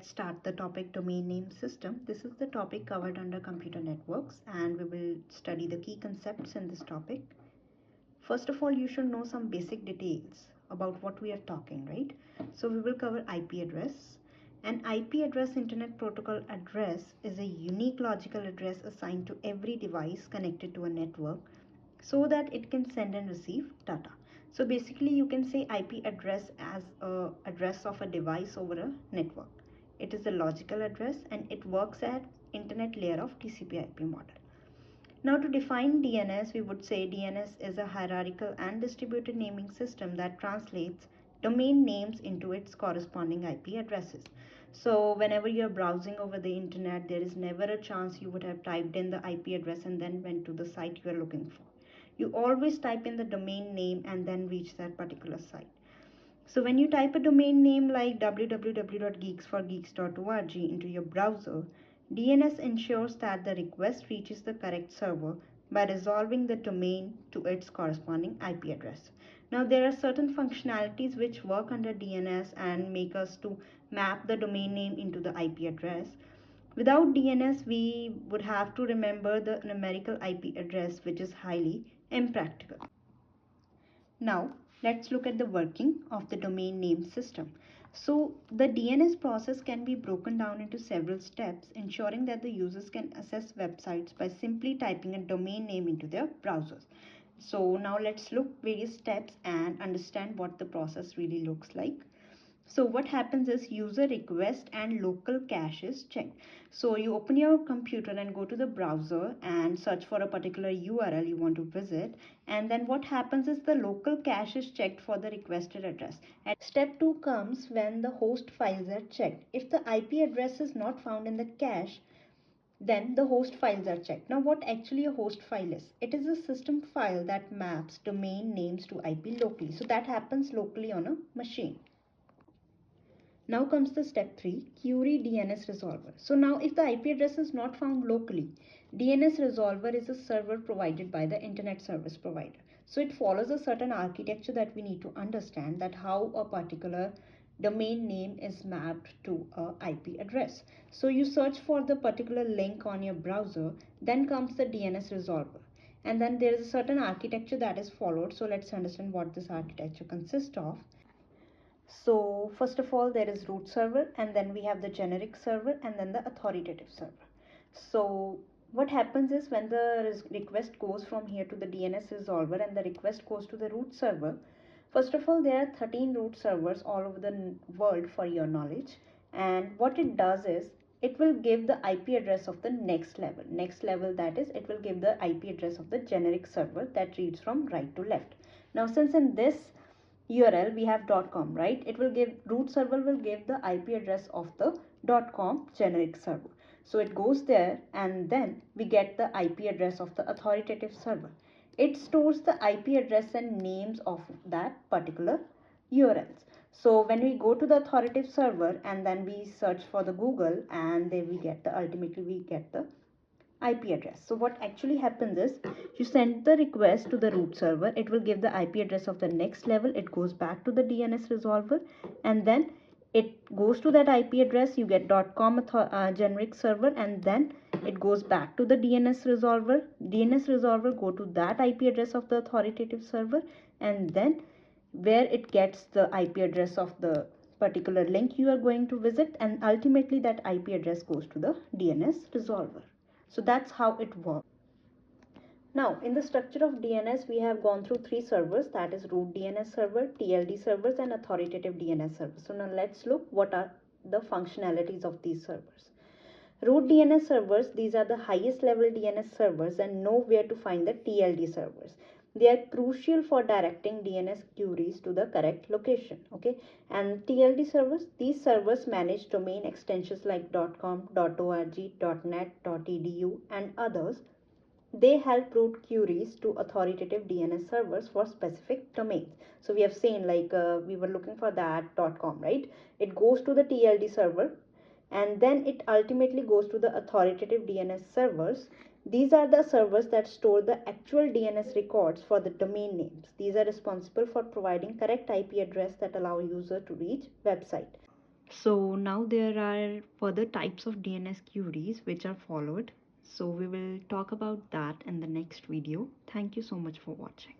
let's start the topic domain name system. This is the topic covered under computer networks, and we will study the key concepts in this topic. First of all, you should know some basic details about what we are talking, right? So we will cover IP address. An IP address, Internet Protocol address, is a unique logical address assigned to every device connected to a network so that it can send and receive data. So basically you can say IP address as a address of a device over a network. It is a logical address and it works at internet layer of TCP/IP model. Now to define DNS, we would say DNS is a hierarchical and distributed naming system that translates domain names into its corresponding IP addresses. So whenever you're browsing over the internet, there is never a chance you would have typed in the IP address and then went to the site you are looking for. You always type in the domain name and then reach that particular site. So when you type a domain name like www.geeksforgeeks.org into your browser, DNS ensures that the request reaches the correct server by resolving the domain to its corresponding IP address. Now there are certain functionalities which work under DNS and make us to map the domain name into the IP address. Without DNS, we would have to remember the numerical IP address, which is highly impractical. Now, let's look at the working of the domain name system. So, the DNS process can be broken down into several steps, ensuring that the users can access websites by simply typing a domain name into their browsers. So, now let's look various steps and understand what the process really looks like. So what happens is user request and local cache is checked. So you open your computer and go to the browser and search for a particular URL you want to visit, and then what happens is the local cache is checked for the requested address. And step 2 comes when the host files are checked. If the IP address is not found in the cache, then the host files are checked. Now what actually a host file is? It is a system file that maps domain names to IP locally. So that happens locally on a machine. Now comes the step 3, query DNS resolver. So now if the IP address is not found locally, DNS resolver is a server provided by the internet service provider. So it follows a certain architecture that we need to understand, that how a particular domain name is mapped to a IP address. So you search for the particular link on your browser, then comes the DNS resolver. And then there is a certain architecture that is followed. So let's understand what this architecture consists of. So first of all, there is root server, and then we have the generic server, and then the authoritative server. So what happens is when the request goes from here to the DNS resolver and the request goes to the root server, first of all, there are 13 root servers all over the world for your knowledge. And what it does is it will give the IP address of the next level. Next level, that is, it will give the IP address of the generic server that reads from right to left. Now, since in this URL we have .com, right? It will give, root server will give the IP address of the .com generic server. So it goes there and then we get the IP address of the authoritative server. It stores the IP address and names of that particular URLs. So when we go to the authoritative server and then we search for the Google, and then we get the, ultimately we get the IP address. So what actually happens is you send the request to the root server, it will give the IP address of the next level, it goes back to the DNS resolver, and then it goes to that IP address, you get .com generic server, and then it goes back to the DNS resolver. DNS resolver go to that IP address of the authoritative server, and then where it gets the IP address of the particular link you are going to visit, and ultimately that IP address goes to the DNS resolver. So that's how it works. Now, in the structure of DNS, we have gone through 3 servers, that is root DNS server, TLD servers, and authoritative DNS servers. So now let's look what are the functionalities of these servers. Root DNS servers, these are the highest level DNS servers and know where to find the TLD servers. They are crucial for directing DNS queries to the correct location. Okay, and TLD servers, these servers manage domain extensions like .com, .org, .net, .edu, and others. They help route queries to authoritative DNS servers for specific domains. So we have seen, like we were looking for that .com, right? It goes to the TLD server and then it ultimately goes to the authoritative DNS servers. These are the servers that store the actual DNS records for the domain names. These are responsible for providing correct IP address that allow user to reach website. So now there are further types of DNS queries which are followed. So we will talk about that in the next video. Thank you so much for watching.